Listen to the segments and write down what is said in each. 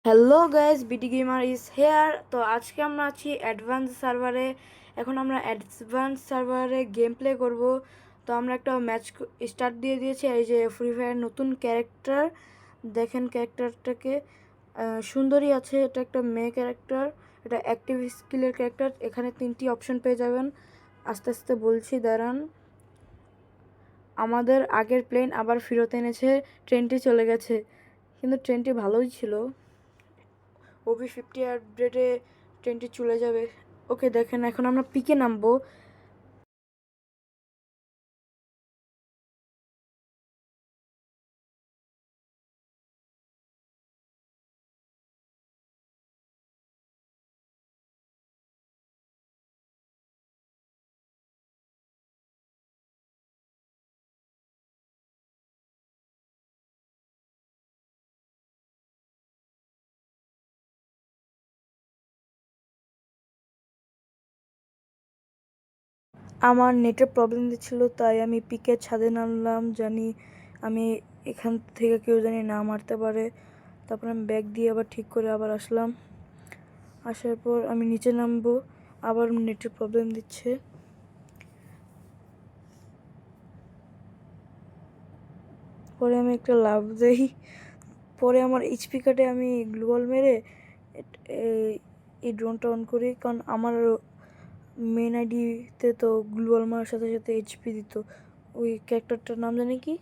Hello guys, BD gamer is here. তো আজকে আমরা আছি অ্যাডভান্স সার্ভারে। এখন আমরা অ্যাডভান্স সার্ভারে গেম প্লে করবো। তো আমরা একটা ম্যাচ স্টার্ট দিয়ে দিয়েছি। এই যে ফ্রি ফায়ার নতুন ক্যারেক্টার, দেখেন ক্যারেক্টারটাকে সুন্দরী আছে। এটা একটা মেয়ে ক্যারেক্টার, এটা অ্যাক্টিভ স্কিলের ক্যারেক্টার। এখানে 3টি অপশন পেয়ে যাবেন। আস্তে আস্তে বলছি, দাঁড়ান। আমাদের আগের প্লেন আবার ফেরত এনেছে, ট্রেনটি চলে গেছে, কিন্তু ট্রেনটি ভালোই ছিল। OB50 আপডেটে ট্রেনটি চলে যাবে। ওকে, দেখেন এখন আমরা পিকে নামবো। আমার নেটের প্রবলেম দিচ্ছিল, তাই আমি পিকের ছাদে নামলাম। জানি আমি এখান থেকে কেউ জানি না মারতে পারে। তারপর আমি ব্যাগ দিয়ে আবার ঠিক করে আবার আসলাম। আসার পর আমি নিচে নামবো, আবার নেটের প্রবলেম দিচ্ছে। পরে আমি একটা লাভ দেই। পরে আমার এইচপি কাটে, আমি গ্লোবাল মেরে এই ড্রোনটা অন করি, কারণ আমার মেন আইডিতে তো গ্লোবাল মারার সাথে সাথে এইচপি দিত। ওই ক্যারেক্টারটার নাম জানি কি,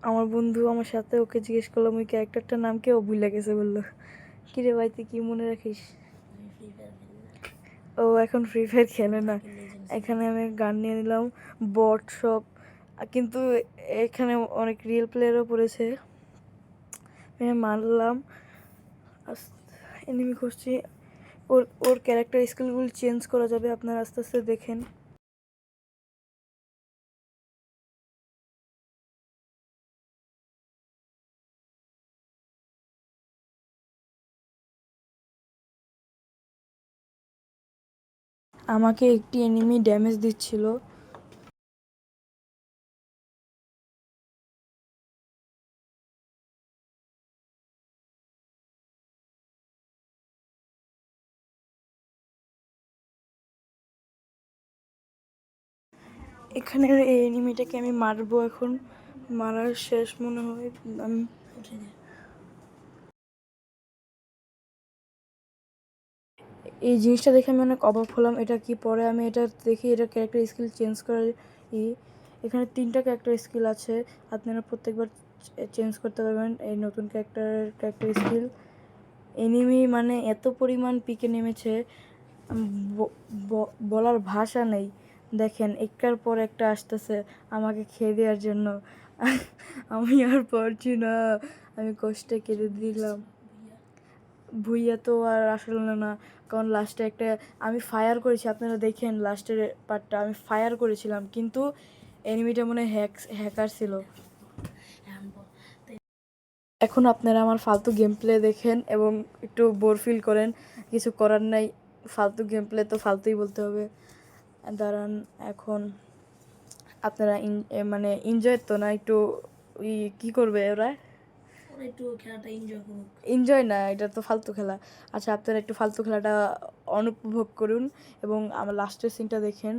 আমার বন্ধু আমার সাথে, ওকে জিজ্ঞেস করলাম ওই ক্যারেক্টারটার নাম কি, ও ভুলে গেছে বললো। কিরে ভাই, তুই কি মনে রাখিস? ও এখন ফ্রি ফায়ার খেলে না। এখানে আমি গান নিয়ে নিলাম, বট সব, কিন্তু এখানে অনেক রিয়েল প্লেয়ারও পড়েছে। মারলাম, এনিমি করছি। ওর ওর ক্যারেক্টার স্কিলগুলো চেঞ্জ করা যাবে, আপনারা আস্তে আস্তে দেখেন। আমাকে একটি এনিমি ড্যামেজ দিচ্ছিল। এখানের এই এনিমিটাকে আমি মারবো এখন, মারার শেষ মনে হয়। আমি এই জিনিসটা দেখে আমি অনেক অবাক হলাম, এটা কি? পরে আমি এটা দেখি, এটা ক্যারেক্টার স্কিল চেঞ্জ করার এখানে 3টা ক্যারেক্টার স্কিল আছে, আপনারা প্রত্যেকবার চেঞ্জ করতে পারবেন এই নতুন ক্যারেক্টার স্কিল। এনিমি মানে এত পরিমাণ পিকে নেমেছে, বলার ভাষা নেই। দেখেন একটার পর একটা আসতেছে আমাকে খেয়ে দেওয়ার জন্য। আমি আর পারছি না, আমি কষ্টে কেঁদে দিলাম। ভুইয়া তো আর আসলে না, কারণ লাস্টে একটা আমি ফায়ার করেছি, আপনারা দেখেন লাস্টের পার্টটা আমি ফায়ার করেছিলাম, কিন্তু এনিমিটা মনে হয় হ্যাকার ছিল। এখন আপনারা আমার ফালতু গেম প্লে দেখেন এবং একটু বোর ফিল করেন, কিছু করার নাই। ফালতু গেম প্লে তো ফালতুই বলতে হবে। দাঁড়ান, এখন আপনারা মানে এনজয় তো না, একটু কী করবে ওরা? একটু খেলাটা এনজয় করুক। এনজয় না, এটা তো ফালতু খেলা। আচ্ছা, আপনারা একটু ফালতু খেলাটা অনুপভোগ করুন এবং আমার লাস্টের সিনটা দেখেন।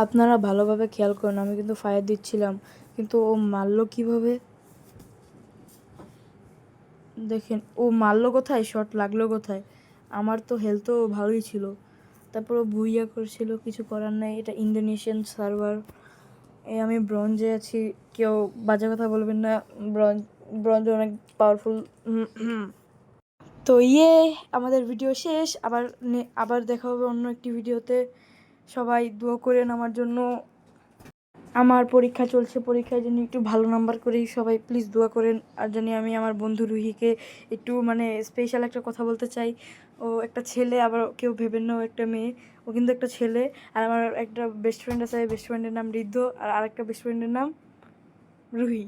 আপনারা ভালোভাবে খেয়াল করুন, আমি কিন্তু ফায়ার দিচ্ছিলাম, কিন্তু ও মারলো কিভাবে দেখেন। ও মারলো কোথায়, শট লাগলো কোথায়? আমার তো হেলথও ভালোই ছিল, তারপর ও ভুইয়া করছিল, কিছু করার নাই। এটা ইন্দোনেশিয়ান সার্ভার, আমি ব্রঞ্জে আছি, কেউ বাজে কথা বলবেন না। ব্রঞ্জ অনেক পাওয়ারফুল। তো আমাদের ভিডিও শেষ। আবার দেখা হবে অন্য একটি ভিডিওতে। সবাই দোয়া করেন আমার জন্য। আমার পরীক্ষা চলছে, পরীক্ষায় জন্য একটু ভালো নাম্বার করি, সবাই প্লিজ দোয়া করেন। আর জানি আমি আমার বন্ধু রুহিকে একটু স্পেশাল একটা কথা বলতে চাই। ও একটা ছেলে, আবার কেউ ভেবেন না ও একটা মেয়ে, ও কিন্তু একটা ছেলে। আর আমার একটা বেস্ট ফ্রেন্ড আছে, বেস্ট ফ্রেন্ডের নাম ঋদ্ধ, আর আরেকটা বেস্ট ফ্রেন্ডের নাম রুহি।